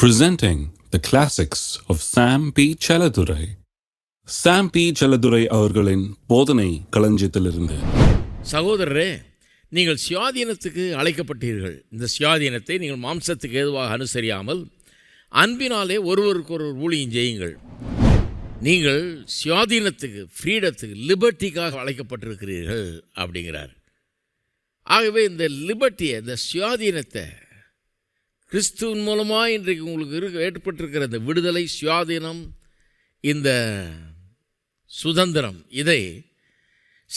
presenting the classics of Sam P. Chaladurai. Sam P. Chaladurai அவர்களின் போதனை களஞ்சியத்திலிருந்து. சகோதரரே, நீங்கள் சுயாதீனத்துக்கு அழைக்கப்பட்டீர்கள். இந்த சுயாதீனத்தை நீங்கள் மாம்சத்துக்கு ஏதுவாக அனுசரியாமல் அன்பினாலே ஒருவருக்கொருவர் ஊழியம் செய்யுங்கள். நீங்கள் சுயாதீனத்துக்கு, ஃப்ரீடத்துக்கு, லிபர்ட்டிக்காக அழைக்கப்பட்டிருக்கிறீர்கள் அப்படிங்கிறார். ஆகவே இந்த லிபர்ட்டியை, இந்த சுயாதீனத்தை கிறிஸ்துவின் மூலமாக இன்றைக்கு உங்களுக்கு ஏற்பட்டிருக்கிற இந்த விடுதலை, சுயாதீனம், இந்த சுதந்திரம், இதை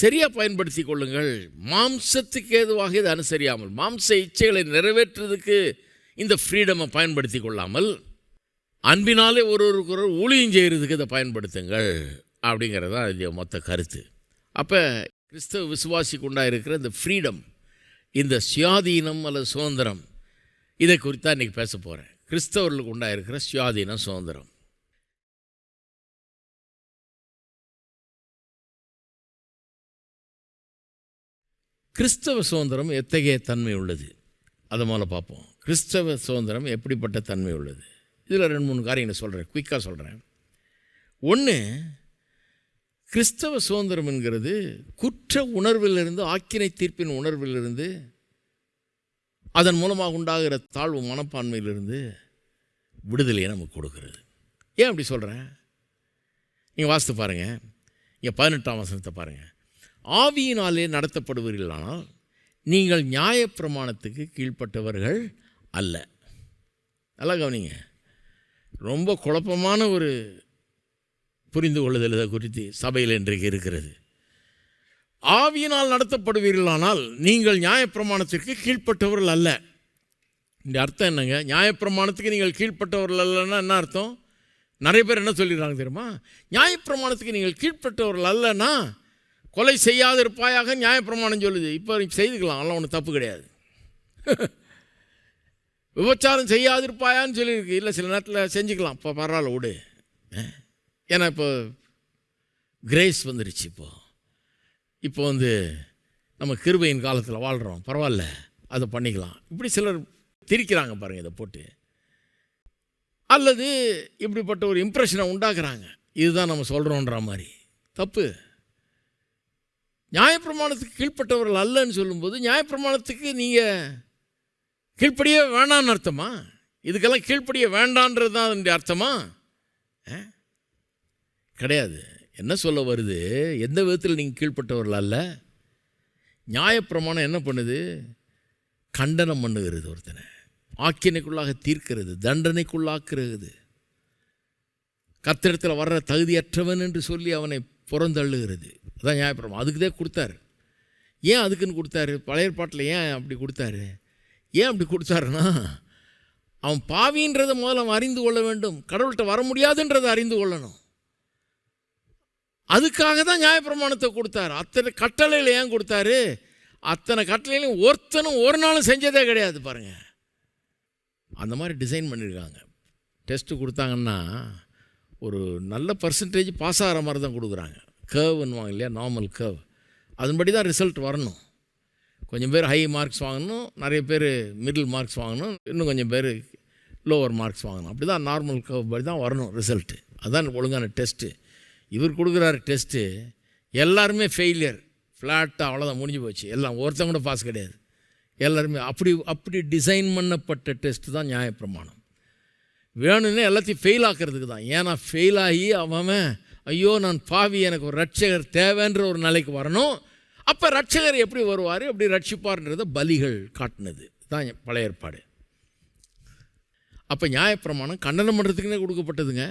சரியாக பயன்படுத்தி கொள்ளுங்கள். மாம்சத்துக்கு ஏதுவாக இதை அனுசரியாமல், மாம்ச இச்சைகளை நிறைவேற்றுறதுக்கு இந்த ஃப்ரீடமை பயன்படுத்தி கொள்ளாமல் அன்பினாலே ஒருவருக்கு ஊழியம் செய்கிறதுக்கு இதை பயன்படுத்துங்கள் அப்படிங்கிறது தான் இது மொத்த கருத்து. அப்போ கிறிஸ்தவ விசுவாசிக்கு உண்டாயிருக்கிற இந்த ஃப்ரீடம், இந்த சுயாதீனம் அல்லது சுதந்திரம், இதை குறித்து தான் இன்றைக்கி பேச போகிறேன். கிறிஸ்தவர்களுக்கு உண்டாயிருக்கிற சுயாதீனம், சுதந்திரம். கிறிஸ்தவ சுதந்திரம் எத்தகைய தன்மை உள்ளது அதை முதல்ல பார்ப்போம். கிறிஸ்தவ சுதந்திரம் எப்படிப்பட்ட தன்மை உள்ளது? இதில் 2-3 காரியங்களை சொல்கிறேன், குயிக்காக சொல்கிறேன். ஒன்று, கிறிஸ்தவ சுதந்திரம் என்கிறது குற்ற உணர்விலிருந்து, ஆக்கினை தீர்ப்பின் உணர்விலிருந்து, அதன் மூலமாக உண்டாகிற தாழ்வு மனப்பான்மையிலிருந்து விடுதலையை நமக்கு கொடுக்கிறது. ஏன் அப்படி சொல்கிறேன்? நீங்கள் வாசித்து பாருங்கள். இங்கே 18ஆம் வசனத்தை பாருங்கள். ஆவியினாலே நடத்தப்படுவீர்களானால் நீங்கள் நியாயப்பிரமாணத்துக்கு கீழ்ப்பட்டவர்கள் அல்ல. நல்லா கவனிங்க. ரொம்ப குழப்பமான ஒரு புரிந்து கொள்ளுதல் இதை குறித்து சபையில் இன்றைக்கு இருக்கிறது. ஆவியினால் நடத்தப்படுவீர்களானால் நீங்கள் நியாயப்பிரமாணத்திற்கு கீழ்ப்பட்டவர்கள் அல்ல. இந்த அர்த்தம் என்னங்க? நியாயப்பிரமாணத்துக்கு நீங்கள் கீழ்ப்பட்டவர்கள் அல்லன்னா என்ன அர்த்தம்? நிறைய பேர் என்ன சொல்லிடுறாங்க தெரியுமா? நியாயப்பிரமாணத்துக்கு நீங்கள் கீழ்ப்பட்டவர்கள் அல்லன்னா கொலை செய்யாது இருப்பாயாக நியாயப்பிரமாணம் சொல்லுது. இப்போ செய்துக்கலாம், அதெல்லாம் ஒன்றும் தப்பு கிடையாது. விபச்சாரம் செய்யாது இருப்பாயான்னு சொல்லியிருக்கு. இல்லை, சில நேரத்தில் செஞ்சுக்கலாம், இப்போ பரவாயில்ல விடு. ஏன்னா இப்போ கிரேஸ் வந்துருச்சு. இப்போ நம்ம கிருபையின் காலத்தில் வாழ்கிறோம், பரவாயில்ல அதை பண்ணிக்கலாம். இப்படி சிலர் திரிக்கிறாங்க பாருங்கள் இதை போட்டு. அல்லது இப்படிப்பட்ட ஒரு இம்ப்ரெஷனை உண்டாக்குறாங்க, இதுதான் நம்ம சொல்கிறோன்ற மாதிரி. தப்பு. நியாயப்பிரமாணத்துக்கு கீழ்ப்பட்டவர்கள் அல்லன்னு சொல்லும்போது நியாயப்பிரமாணத்துக்கு நீங்கள் கீழ்ப்படியே வேண்டான்னு அர்த்தமா? இதுக்கெல்லாம் கீழ்ப்படிய வேண்டான்றது தான் அதனுடைய அர்த்தமா? கிடையாது. என்ன சொல்ல வருது? எந்த விதத்தில் நீங்கள் கீழ்ப்பட்டவர்கள் அல்ல. நியாயப்பிரமாணம் என்ன பண்ணுது? கண்டனம் பண்ணுகிறது, ஒருத்தனை ஆக்கினைக்குள்ளாக தீர்க்கிறது, தண்டனைக்குள்ளாக்குறது, கர்த்தரிடத்தில் வர்ற தகுதியற்றவன் என்று சொல்லி அவனை புறந்தள்ளுகிறது. அதான் நியாயப்பிரமாணம். அதுக்கு தான் கொடுத்தாரு. ஏன் அதுக்குன்னு கொடுத்தாரு? பழைய ஏற்பாட்டில் ஏன் அப்படி கொடுத்தாரு? ஏன் அப்படி கொடுத்தாருன்னா, அவன் பாவின்றதை முதல்ல அவன் அறிந்து கொள்ள வேண்டும், கடவுள்கிட்ட வர முடியாதுன்றதை அறிந்து கொள்ளணும். அதுக்காக தான் நியாயப்பிரமாணத்தை கொடுத்தாரு. அத்தனை கட்டளையில் ஏன் கொடுத்தாரு? அத்தனை கட்டளையிலையும் ஒருத்தனும் ஒரு நாளும் செஞ்சதே கிடையாது பாருங்கள். அந்த மாதிரி டிசைன் பண்ணியிருக்காங்க. டெஸ்ட்டு கொடுத்தாங்கன்னா ஒரு நல்ல பர்சன்டேஜ் பாஸ் ஆகிற மாதிரி தான் கொடுக்குறாங்க. கர்வ்னுவாங்க இல்லையா, நார்மல் கர்வ், அதன்படி தான் ரிசல்ட் வரணும். கொஞ்சம் பேர் ஹை மார்க்ஸ் வாங்கணும், நிறைய பேர் மிடில் மார்க்ஸ் வாங்கணும், இன்னும் கொஞ்சம் பேர் லோவர் மார்க்ஸ் வாங்கணும். அப்படி தான் நார்மல் கர்வ் படி தான் வரணும் ரிசல்ட்டு. அதுதான் ஒழுங்கான டெஸ்ட்டு. இவர் கொடுக்குறாரு டெஸ்ட்டு, எல்லாருமே ஃபெயிலியர், ஃப்ளாட்டாக, அவ்வளோதான், முடிஞ்சு போச்சு. எல்லாம் ஒருத்தங்க கூட பாஸ் கிடையாது, எல்லாருமே. அப்படி டிசைன் பண்ணப்பட்ட டெஸ்ட்டு தான் நியாயப்பிரமாணம். வேணும்னே எல்லாத்தையும் ஃபெயில் ஆக்கிறதுக்கு தான். ஏன்னா ஃபெயில் ஆகி அவன் ஐயோ நான் பாவி, எனக்கு ஒரு ரட்சகர் தேவைன்ற ஒரு நிலைக்கு வரணும். அப்போ ரட்சகர் எப்படி வருவார், எப்படி ரட்சிப்பார்ன்றதை பலிகள் காட்டினது தான் பழைய ஏற்பாடு. அப்போ நியாயப்பிரமாணம் கண்டனம் பண்ணுறதுக்குன்னே கொடுக்கப்பட்டதுங்க.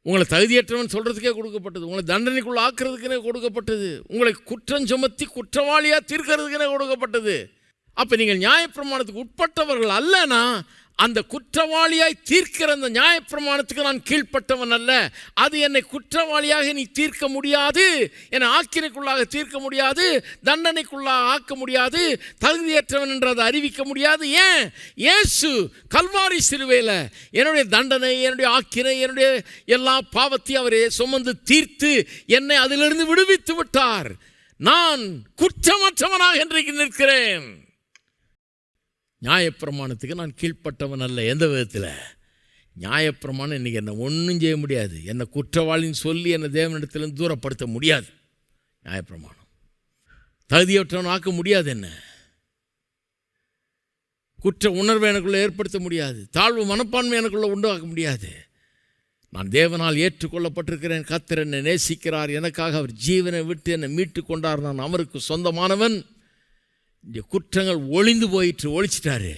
உங்களை தகுதியற்றவன் சொல்கிறதுக்கே கொடுக்கப்பட்டது, உங்களை தண்டனைக்குள்ளே ஆக்கிறதுக்குனே கொடுக்கப்பட்டது, உங்களை குற்றம் சுமத்தி குற்றவாளியாக தீர்க்கிறதுக்குனே கொடுக்கப்பட்டது. அப்போ நீங்கள் நியாயப்பிரமாணத்துக்கு உட்பட்டவர்கள் அல்லனா அந்த குற்றவாளியாய் தீர்க்கிற அந்த நியாயப்பிரமாணத்துக்கு நான் கீழ்ப்பட்டவன் அல்ல. அது என்னை குற்றவாளியாக நீ தீர்க்க முடியாது, என்னை ஆக்கினைக்குள்ளாக தீர்க்க முடியாது, தண்டனைக்குள்ளாக ஆக்க முடியாது, தகுதியற்றவன் என்றதை அறிவிக்க முடியாது. ஏன்? இயேசு கல்வாரி சிலுவையில் என்னுடைய தண்டனை, என்னுடைய ஆக்கினை, என்னுடைய எல்லா பாவத்தையும் அவரே சுமந்து தீர்த்து என்னை அதிலிருந்து விடுவித்து விட்டார். நான் குற்றமற்றவனாக இன்றைக்கு நிற்கிறேன். நியாயப்பிரமாணத்துக்கு நான் கீழ்ப்பட்டவன் அல்ல. எந்த விதத்தில்? நியாயப்பிரமாணம் இன்றைக்கி என்னை ஒன்றும் செய்ய முடியாது. என்னை குற்றவாளின்னு சொல்லி என்னை தேவனிடத்திலிருந்து தூரப்படுத்த முடியாது. நியாயப்பிரமாணம் தகுதியற்றவன் ஆக்க முடியாது. என்ன குற்ற உணர்வை எனக்குள்ளே ஏற்படுத்த முடியாது. தாழ்வு மனப்பான்மை எனக்குள்ளே உண்டாக்க முடியாது. நான் தேவனால் ஏற்றுக்கொள்ளப்பட்டிருக்கிறேன். கர்த்தர் என்னை நேசிக்கிறார். எனக்காக அவர் ஜீவனை விட்டு என்னை மீட்டு கொண்டார். நான் அவருக்கு சொந்தமானவன். இந்த குற்றங்கள் ஒளிந்து போயிற்று, ஒழிச்சிட்டாரு.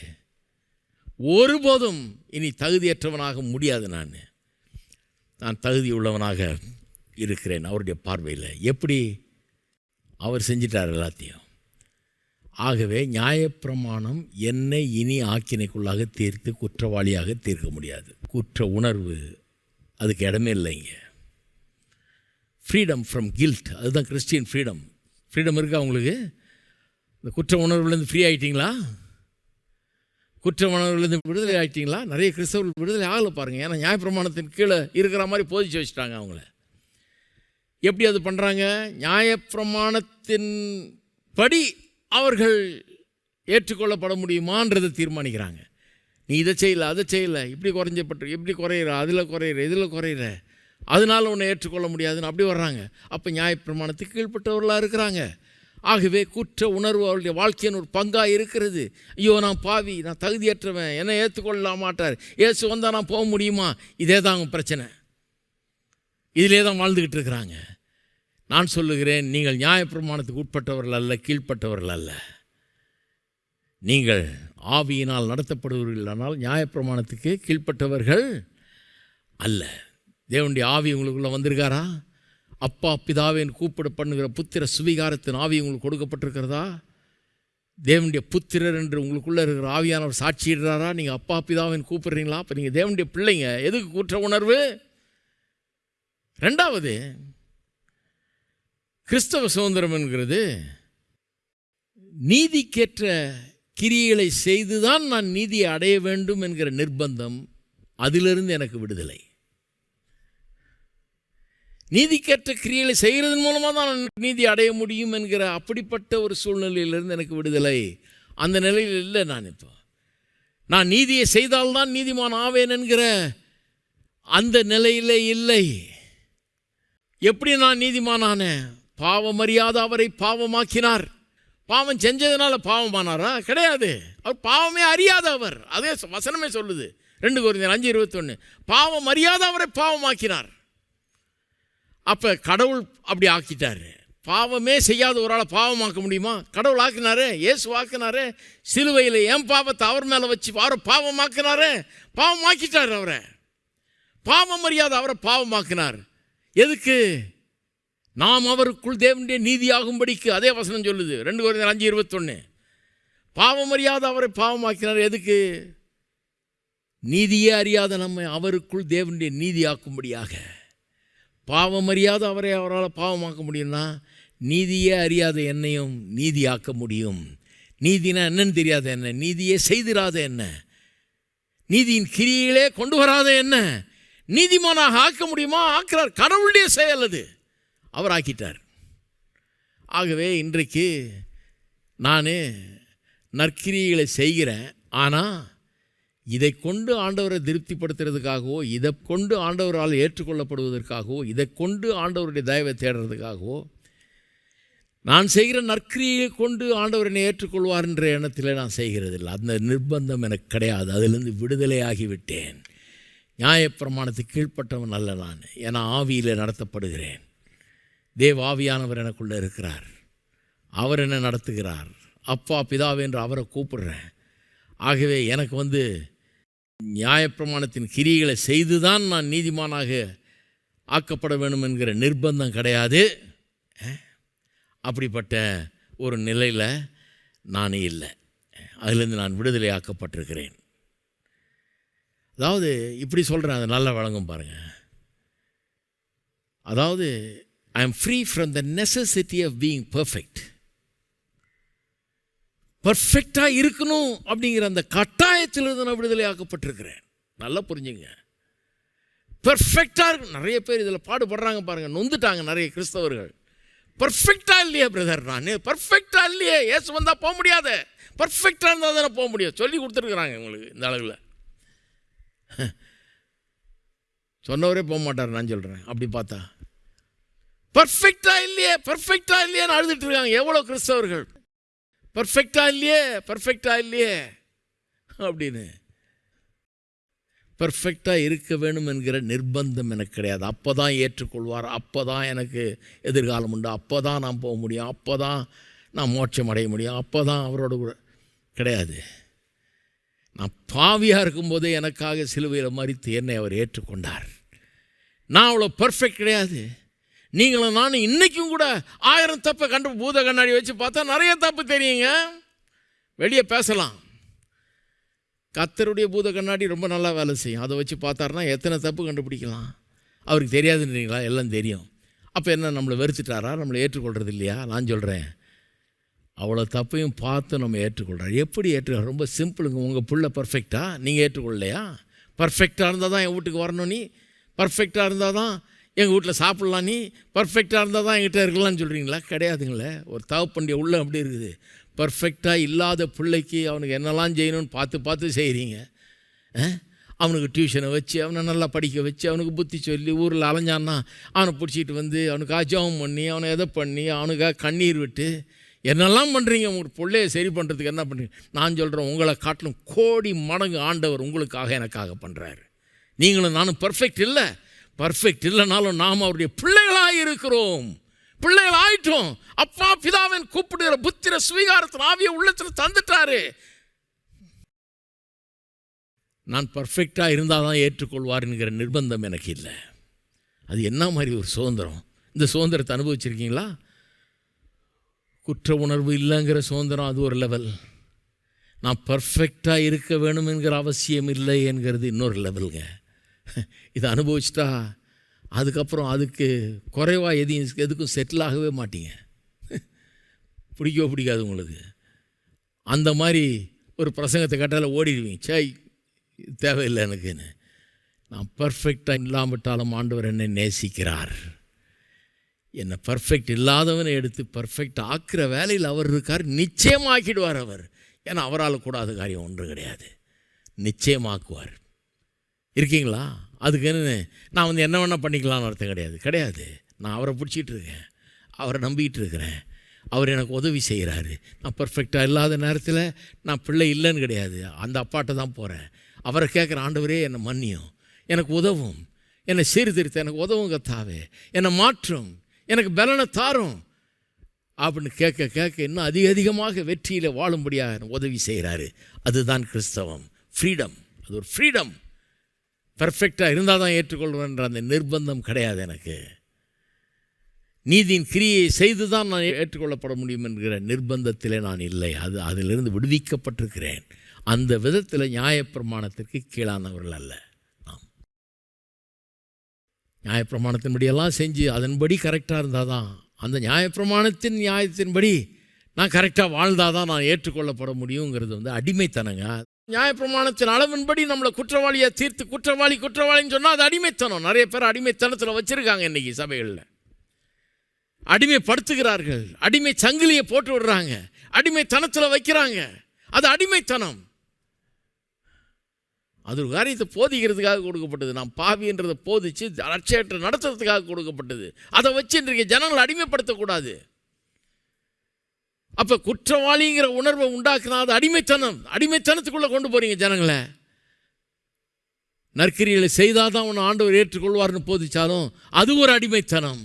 ஒருபோதும் இனி தகுதியற்றவனாக முடியாது. நான் தகுதி உள்ளவனாக இருக்கிறேன் அவருடைய பார்வையில். எப்படி? அவர் செஞ்சிட்டார் எல்லாத்தையும். ஆகவே நியாயப்பிரமாணம் என்னை இனி ஆக்கினைக்குள்ளாக தீர்த்து குற்றவாளியாக தீர்க்க முடியாது. குற்ற உணர்வு அதுக்கு இடமே இல்லைங்க. ஃப்ரீடம் ஃப்ரம் கில்ட், அதுதான் கிறிஸ்டியன் ஃப்ரீடம். ஃப்ரீடம் இருக்கா உங்களுக்கு? இந்த குற்ற உணர்வுலேருந்து ஃப்ரீ ஆகிட்டிங்களா? குற்ற உணர்வுலேருந்து விடுதலை ஆகிட்டிங்களா? நிறைய கிறிஸ்தவர்கள் விடுதலை ஆகலை பாருங்கள். ஏன்னா நியாயப்பிரமாணத்தின் கீழே இருக்கிற மாதிரி போதிச்சு வச்சுட்டாங்க அவங்கள. எப்படி அது பண்ணுறாங்க? நியாயப்பிரமாணத்தின் படி அவர்கள் ஏற்றுக்கொள்ளப்பட முடியுமான்றதை தீர்மானிக்கிறாங்க. நீ இதை செய்யலை, அதை செய்யலை, இப்படி குறைஞ்சப்பட்டு இப்படி குறையிற, அதில் குறையிற, இதில் குறையிற, அதனால் உன்னை ஏற்றுக்கொள்ள முடியாதுன்னு அப்படி வர்றாங்க. அப்போ நியாயப்பிரமாணத்துக்கு கீழ்ப்பட்டவர்களாக இருக்கிறாங்க. ஆகவே குற்ற உணர்வு அவருடைய வாழ்க்கையின் ஒரு பங்காக இருக்கிறது. ஐயோ நான் பாவி, நான் தகுதியற்றவன், என்னை ஏற்றுக்கொள்ள மாட்டார், ஏசு வந்தால் நான் போக முடியுமா? இதே தான் அவங்க பிரச்சனை. இதிலே தான் வாழ்ந்துக்கிட்டு இருக்கிறாங்க. நான் சொல்லுகிறேன், நீங்கள் நியாயப்பிரமாணத்துக்கு உட்பட்டவர்கள் அல்ல, கீழ்ப்பட்டவர்கள் அல்ல. நீங்கள் ஆவியினால் நடத்தப்படுவீர்களானால் நியாயப்பிரமாணத்துக்கு கீழ்ப்பட்டவர்கள் அல்ல. தேவனுடைய ஆவி உங்களுக்குள்ளே வந்திருக்காரா? அப்பா பிதாவேன்னு கூப்பிட பண்ணுகிற புத்திர சுவிகாரத்தின் ஆவி உங்களுக்கு கொடுக்கப்பட்டிருக்கிறதா? தேவனுடைய புத்திரர் என்று உங்களுக்குள்ளே இருக்கிற ஆவியானவர் சாட்சியிடுறாரா? நீங்கள் அப்பா பிதாவேன்னு கூப்பிடுறீங்களா? அப்போ நீங்கள் தேவனுடைய பிள்ளைங்க. எதுக்கு குற்ற உணர்வு? ரெண்டாவது, கிறிஸ்தவ சுதந்திரம் என்கிறது நீதிக்கேற்ற கிரியைகளை செய்துதான் நான் நீதியை அடைய வேண்டும் என்கிற நிர்பந்தம். அதிலிருந்து எனக்கு விடுதலை. நீதிக்கேற்ற கிரியைகளை செய்கிறதன் மூலமாக தான் நான் நீதி அடைய முடியும் என்கிற அப்படிப்பட்ட ஒரு சூழ்நிலையிலிருந்து எனக்கு விடுதலை. அந்த நிலையில் இல்லை. நான் நீதியை செய்தால்தான் நீதிமான் ஆவேன் என்கிற அந்த நிலையில் இல்லை. எப்படி நான் நீதிமானானேன்? பாவம் அறியாத அவரை பாவமாக்கினார். பாவம் செஞ்சதுனால பாவமானாரா? கிடையாது. அவர் பாவமே அறியாத அவர். அதே வசனமே சொல்லுது, 2 கொரிந்தியர் 5:21. பாவம் அறியாத அவரை பாவமாக்கினார். அப்போ கடவுள் அப்படி ஆக்கிட்டார். பாவமே செய்யாத ஒரு ஆளை பாவமாக்க முடியுமா? கடவுள் ஆக்கினாரு, இயேசு ஆக்கினாரு. சிலுவையில் என் பாவத்தை அவர் மேலே வச்சு அவரை பாவமாக்கினாரு. பாவமாக்கிட்டார் அவரை. பாவம் அறியாத அவரை பாவமாக்கினார். எதுக்கு? நாம் அவருக்குள் தேவனுடைய நீதியாகும்படிக்கு. அதே வசனம் சொல்லுது, 2 கொரிந்தியர் 5:21. பாவம் அறியாத அவரை பாவமாக்கினார். எதுக்கு? நீதியே அறியாத நம்மை அவருக்குள் தேவனுடைய நீதியாக்கும்படியாக. பாவம் அறியாத அவரை அவரால் பாவமாக்க முடியும்னா நீதியே அறியாத என்னையும் நீதியாக்க முடியும். நீதினா என்னன்னு தெரியாத என்ன, நீதியே செய்திராத என்ன, நீதியின் கிரியிலே கொண்டு வராத என்ன நீதிமானாக ஆக்க முடியுமா? ஆக்கிறார். கடவுளுடைய செயல் அது. அவர் ஆக்கிட்டார். ஆகவே இன்றைக்கு நான் நற்கிரியைகளை செய்கிறேன். ஆனால் இதை கொண்டு ஆண்டவரை திருப்திப்படுத்துறதுக்காகவோ, இதை கொண்டு ஆண்டவரால் ஏற்றுக்கொள்ளப்படுவதற்காகவோ, இதை கொண்டு ஆண்டவருடைய தயவை தேடுறதுக்காகவோ, நான் செய்கிற நற்கிரியை கொண்டு ஆண்டவர் என்னை ஏற்றுக்கொள்வார் என்ற எண்ணத்தில் நான் செய்கிறதில்லை. அந்த நிர்பந்தம் எனக்கு கிடையாது. அதிலிருந்து விடுதலையாகிவிட்டேன். நியாயப்பிரமாணத்துக்கு கீழ்ப்பட்டவன் அல்ல நான். ஏன்னா ஆவியில் நடத்தப்படுகிறேன். தேவ ஆவியானவர் எனக்குள்ளே இருக்கிறார். அவர் என்னை நடத்துகிறார். அப்பா பிதாவே என்று அவரை கூப்பிடுறேன். ஆகவே எனக்கு நியாயப்பிரமாணத்தின் கிரியைகளை செய்துதான் நான் நீதிமானாக ஆக்கப்பட வேண்டும் என்கிற நிர்பந்தம் கிடையாது. அப்படிப்பட்ட ஒரு நிலையில் நான் இல்லை. அதிலிருந்து நான் விடுதலை ஆக்கப்பட்டிருக்கிறேன். அதாவது இப்படி சொல்கிறேன், அது நல்லா வழங்கும் பாருங்கள். அதாவது I am free from the necessity of being perfect. பர்ஃபெக்டாக இருக்கணும் அப்படிங்கிற அந்த கட்டாயத்திலிருந்து நான் விடுதலை ஆக்கப்பட்டிருக்கிறேன். நல்லா புரிஞ்சுங்க. பர்ஃபெக்டாக நிறைய பேர் இதில் பாடுபடுறாங்க பாருங்கள், நொந்துட்டாங்க நிறைய கிறிஸ்தவர்கள். பர்ஃபெக்டாக இல்லையே பிரதர், நான் பர்ஃபெக்டாக இல்லையே, ஏசு வந்தால் போக முடியாத, பர்ஃபெக்டாக இருந்தால் தானே போக முடியும் சொல்லி கொடுத்துருக்குறாங்க உங்களுக்கு இந்த அளவில். சொன்னவரே போக மாட்டார். நான் சொல்கிறேன் அப்படி பார்த்தா பர்ஃபெக்டாக இல்லையேன்னு அழுதுட்டு இருக்காங்க எவ்வளோ கிறிஸ்தவர்கள். பர்ஃபெக்டாக இல்லையே அப்படின்னு. பர்ஃபெக்டாக இருக்க வேணும் என்கிற நிர்பந்தம் எனக்கு கிடையாது. அப்போ தான் ஏற்றுக்கொள்வார், அப்போ தான் எனக்கு எதிர்காலம் உண்டு, அப்போ தான் நான் போக முடியும், அப்போ தான் நான் மோட்சம் அடைய முடியும், அப்போ தான் அவரோட கூட கிடையாது. நான் பாவியாக இருக்கும்போதே எனக்காக சிலுவையில் மரித்து என்னை அவர் ஏற்றுக்கொண்டார். நான் அவ்வளோ பர்ஃபெக்ட் கிடையாது. நீங்களும் நானும் இன்றைக்கும் கூட 1000 தப்பை பூத கண்ணாடி வச்சு பார்த்தா நிறைய தப்பு தெரியுங்க. வெளியே பேசலாம். கர்த்தருடைய பூத கண்ணாடி ரொம்ப நல்லா வேலை செய்யும். அதை வச்சு பார்த்தாருன்னா எத்தனை தப்பு கண்டுபிடிக்கலாம். அவருக்கு தெரியாதுன்றீங்களா? எல்லாம் தெரியும். அப்போ என்ன, நம்மளை வெறுத்துட்டாரா? நம்மளை ஏற்றுக்கொள்கிறது இல்லையா? நான் சொல்கிறேன், அவ்வளோ தப்பையும் பார்த்து நம்ம ஏற்றுக்கொள்கிறார். எப்படி ஏற்றுக்கொள்ள? ரொம்ப சிம்பிளுங்க. உங்கள் புள்ள பர்ஃபெக்டாக நீங்கள் ஏற்றுக்கொள்ளலையா? பர்ஃபெக்டாக இருந்தால் தான் என் வீட்டுக்கு வரணும், நீ பர்ஃபெக்டாக இருந்தால் தான் எங்கள் வீட்டில் சாப்பிட்லாம், நீ பர்ஃபெக்டாக இருந்தால் தான் என்கிட்ட இருக்கலாம்னு சொல்கிறீங்களா? கிடையாதுங்களே. ஒரு தகப்பனுடைய உள்ள அப்படி இருக்குது. பர்ஃபெக்டாக இல்லாத பிள்ளைக்கு அவனுக்கு என்னெல்லாம் செய்யணும்னு பார்த்து செய்கிறீங்க. அவனுக்கு டியூஷனை வச்சு அவனை நல்லா படிக்க வச்சு அவனுக்கு புத்தி சொல்லி ஊரில் அலைஞ்சான்னா அவனை பிடிச்சிட்டு வந்து அவனுக்கு ஜெபம் பண்ணி அவனை எதை பண்ணி அவனுக்காக கண்ணீர் விட்டு என்னெல்லாம் பண்ணுறீங்க. உங்களுக்கு பிள்ளையை சரி பண்ணுறதுக்கு என்ன பண்ணுறீங்க? நான் சொல்கிறேன், உங்களை காட்டிலும் கோடி மடங்கு ஆண்டவர் உங்களுக்காக எனக்காக பண்ணுறாரு. நீங்களும் நானும் பர்ஃபெக்ட் இல்லைனாலும் நாம் அவருடைய பிள்ளைகளாக இருக்கிறோம். பிள்ளைகள் ஆயிட்டோம். அப்பா பிதாவின் கூப்பிடுகிற புத்திர சுவீகாரத்தின் ஆவியை உள்ளத்தில் தந்துட்டாரு. நான் பர்ஃபெக்டாக இருந்தால் தான் ஏற்றுக்கொள்வார் என்கிற நிர்பந்தம் எனக்கு இல்லை. அது என்ன மாதிரி ஒரு சுதந்திரம்? இந்த சுதந்திரத்தை அனுபவிச்சிருக்கீங்களா? குற்ற உணர்வு இல்லைங்கிற சுதந்திரம் அது ஒரு லெவல். நான் பர்ஃபெக்டாக இருக்க வேணும் என்கிற அவசியம் இல்லை என்கிறது இன்னொரு லெவலுங்க. இதை அனுபவிச்சிட்டா அதுக்கப்புறம் அதுக்கு குறைவாக எதுக்கும் செட்டில் ஆகவே மாட்டீங்க. பிடிக்காது உங்களுக்கு. அந்த மாதிரி ஒரு பிரசங்கத்தை கேட்டால் ஓடிடுவீங்க. சை, தேவையில்லை எனக்குன்னு. நான் பர்ஃபெக்டாக இல்லாமட்டாலும் ஆண்டவர் என்னை நேசிக்கிறார். என்னை பர்ஃபெக்ட் இல்லாதவனை எடுத்து பர்ஃபெக்ட் ஆக்குற வேலையில் அவர் இருக்கார். நிச்சயமாக்கிடுவார் அவர். ஏன்னா அவரால் கூடாத காரியம் ஒன்றும் கிடையாது. நிச்சயமாக்குவார். இருக்கீங்களா? அதுக்குன்னு நான் என்ன வேணால் பண்ணிக்கலாம்னு அர்த்தம் கிடையாது. நான் அவரை பிடிச்சிட்டு இருக்கேன், அவரை நம்பிக்கிட்டு இருக்கிறேன். அவர் எனக்கு உதவி செய்கிறாரு. நான் பர்ஃபெக்டாக இல்லாத நேரத்தில் நான் பிள்ளை இல்லைன்னு கிடையாது. அந்த அப்பாட்ட தான் போகிறேன். அவரை கேட்குற, ஆண்டவரே என்னை மன்னியும், எனக்கு உதவும், என்னை சீர்திருத்த எனக்கு உதவும் கர்த்தாவே, என்னை மாற்றும், எனக்கு பலனை தாரும் அப்படின்னு கேட்க இன்னும் அதிகமாக வெற்றியில் வாழும்படியாக உதவி செய்கிறாரு. அதுதான் கிறிஸ்தவம். ஃப்ரீடம். அது ஒரு ஃப்ரீடம். பர்ஃபெக்டாக இருந்தால் தான் ஏற்றுக்கொள்வேன்ற அந்த நிர்பந்தம் கிடையாது எனக்கு. நீதியின் கிரியை செய்து தான் நான் ஏற்றுக்கொள்ளப்பட முடியும் என்கிற நிர்பந்தத்திலே நான் இல்லை. அதிலிருந்து விடுவிக்கப்பட்டிருக்கிறேன். அந்த விதத்தில் நியாயப்பிரமாணத்திற்கு கீழானவர்கள் அல்ல. நாம் நியாயப்பிரமாணத்தின்படியெல்லாம் செஞ்சு அதன்படி கரெக்டாக இருந்தால் தான், அந்த நியாயத்தின்படி நான் கரெக்டாக வாழ்ந்தால் தான் நான் ஏற்றுக்கொள்ளப்பட முடியுங்கிறது அடிமைத்தனங்க. நியாயப்பிரமாணத்தின் அளவின்படி நம்மளை குற்றவாளியை தீர்த்து குற்றவாளின்னு சொன்னால் அது அடிமைத்தனம். நிறைய பேர் அடிமைத்தனத்தில் வச்சுருக்காங்க. இன்றைக்கி சபைகளில் அடிமைப்படுத்துகிறார்கள். அடிமை சங்கிலியை போட்டு விடுறாங்க, அடிமைத்தனத்தில் வைக்கிறாங்க. அது அடிமைத்தனம். அது ஒரு காரியத்தை போதிக்கிறதுக்காக கொடுக்கப்பட்டது. நாம் பாவின்றதை போதிச்சு அச்சேற்ற நடத்துறதுக்காக கொடுக்கப்பட்டது. அதை வச்சு இன்றைக்கு ஜனங்களை அடிமைப்படுத்தக்கூடாது. அப்போ குற்றவாளிங்கிற உணர்வை உண்டாக்குனா அது அடிமைத்தனத்துக்குள்ளே கொண்டு போகிறீங்க ஜனங்களை. நற்கிரிகளை செய்தால் தான் உன்னை ஆண்டவர் ஏற்றுக்கொள்வார்னு போதிச்சாலும் அது ஒரு அடிமைத்தனம்.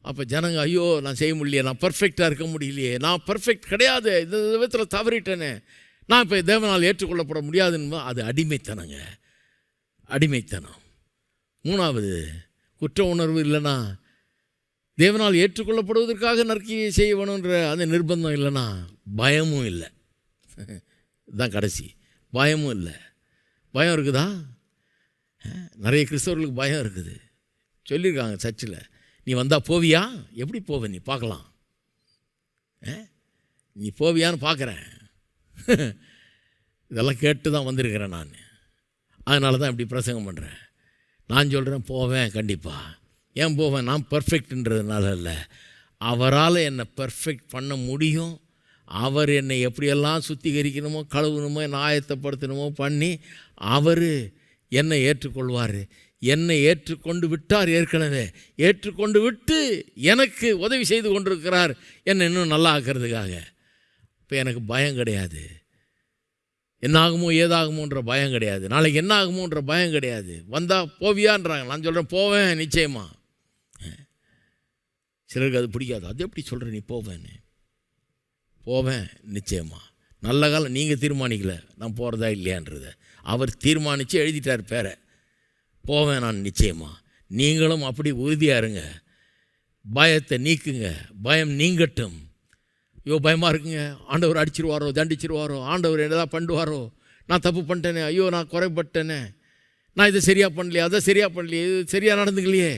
அப்போ ஜனங்க, ஐயோ நான் செய்ய முடியலையே, நான் பர்ஃபெக்டாக இருக்க முடியலையே, நான் பர்ஃபெக்ட் கிடையாது, இந்த விதத்தில் தவறிட்டேனே, நான் இப்போ தேவனால் ஏற்றுக்கொள்ளப்பட முடியாதுன்னு அது அடிமைத்தனங்க. அடிமைத்தனம். மூணாவது, குற்ற உணர்வு இல்லைன்னா, தேவனால் ஏற்றுக்கொள்ளப்படுவதற்காக நற்கிரியை செய்ய வேணுன்ற அந்த நிர்பந்தம் இல்லைன்னா பயமும் இல்லை. இதுதான் கடைசி. பயமும் இல்லை. பயம் இருக்குதா? நிறைய கிறிஸ்தவர்களுக்கு பயம் இருக்குது. சொல்லியிருக்காங்க சர்ச்சில், நீ வந்தால் போவியா? எப்படி போவ நீ பார்க்கலாம், நீ போவியான்னு பார்க்குறேன். இதெல்லாம் கேட்டு தான் வந்திருக்கிறேன் நான். அதனால தான் இப்படி பிரசங்கம் பண்ணுறேன். நான் சொல்கிறேன், போவேன் கண்டிப்பாக. ஏன் போவேன்? நான் பர்ஃபெக்ட்ன்றதுனால இல்லை, அவரால் என்னை பர்ஃபெக்ட் பண்ண முடியும். அவர் என்னை எப்படியெல்லாம் சுத்திகரிக்கணுமோ, கழுவணுமோ, என்னை ஆயத்தப்படுத்தணுமோ பண்ணி அவர் என்னை ஏற்றுக்கொள்வார். என்னை ஏற்றுக்கொண்டு விட்டார், ஏற்கனவே ஏற்றுக்கொண்டு விட்டு எனக்கு உதவி செய்து கொண்டிருக்கிறார் என்னை இன்னும் நல்லா ஆக்கிறதுக்காக. இப்போ எனக்கு பயம் கிடையாது. என்ன ஆகுமோ ஏதாகுமோன்ற பயம் கிடையாது. நாளைக்கு என்ன ஆகுமோன்ற பயம் கிடையாது. வந்தால் போவியான்றாங்க. நான் சொல்கிறேன் போவேன் நிச்சயமாக. சிலருக்கு அது பிடிக்காது. அது எப்படி சொல்கிறேன் நீ போவேன்னு? போவேன் நிச்சயமாக. நல்ல காலம் நீங்கள் தீர்மானிக்கலை நான் போகிறதா இல்லையான்றத. அவர் தீர்மானித்து எழுதிட்டார் பேரை. போவேன் நான் நிச்சயமாக. நீங்களும் அப்படி உறுதியாக இருங்க. பயத்தை நீக்குங்க. பயம் நீங்கட்டும். ஐயோ பயமாக இருக்குங்க, ஆண்டவர் அடிச்சிருவாரோ, தண்டிச்சிருவாரோ, ஆண்டவர் என்னதான் பண்ணுவாரோ, நான் தப்பு பண்ணிட்டேனே, ஐயோ நான் குறைப்பட்டேனே, நான் இதை சரியாக பண்ணலையே, அதை சரியாக பண்ணலையே, இது சரியாக நடந்துக்கலையே.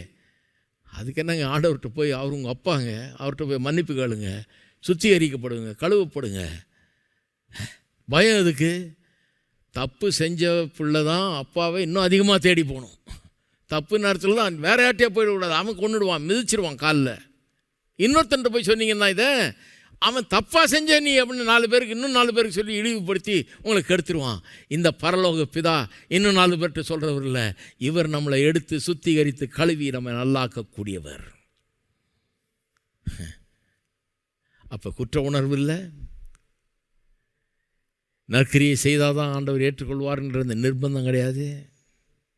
அதுக்கு என்னங்க, ஆண்டவர்கிட்ட போய் அவர் உங்கள் அப்பாங்க, அவர்கிட்ட போய் மன்னிப்பு கேளுங்க, சுத்திகரிக்கப்படுங்க, கழுவப்படுங்க. பயம் எதுக்கு? தப்பு செஞ்ச பிள்ளை தான் அப்பாவை இன்னும் அதிகமாக தேடி போகணும். தப்பு நேரத்தில் தான் வேற யார்ட்டையே போயிடக்கூடாது. அவன் கொண்டுடுவான், மிதிச்சிருவான் காலில். இன்னொருத்தன்ட்ட போய் சொன்னீங்கன்னா இதை அவன் தப்பாக செஞ்ச நீ அப்படின்னு 4 பேருக்கு இன்னும் 4 பேருக்கு சொல்லி இழிவுபடுத்தி உங்களை கெடுத்துருவான். இந்த பரலோக பிதா இன்னும் 4 பேர்கிட்ட சொல்கிறவர் இல்லை. இவர் நம்மளை எடுத்து சுத்திகரித்து கழுவி நம்ம நல்லாக்கக்கூடியவர். அப்போ குற்ற உணர்வு இல்லை. நற்கிரியை செய்தால் தான் ஆண்டவர் ஏற்றுக்கொள்வார்ன்ற நிர்பந்தம் கிடையாது.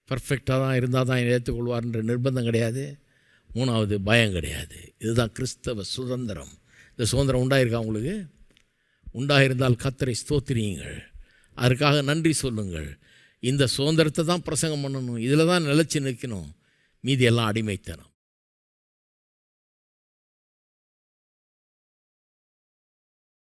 பர்ஃபெக்டாக தான் இருந்தால் தான் ஏற்றுக்கொள்வார்ன்ற நிர்பந்தம் கிடையாது. 3வது பயம் கிடையாது. இதுதான் கிறிஸ்தவ சுதந்திரம். இந்த சுதந்திரம் உண்டாயிருக்கா உங்களுக்கு? உண்டாயிருந்தால் கர்த்தரை ஸ்தோத்திரியுங்கள், அதற்காக நன்றி சொல்லுங்கள். இந்த சுதந்திரத்தை தான் பிரசங்கம் பண்ணணும். இதில் தான் நிலைச்சி நிற்கணும். மீதி எல்லாம் அடிமைத்தனம்.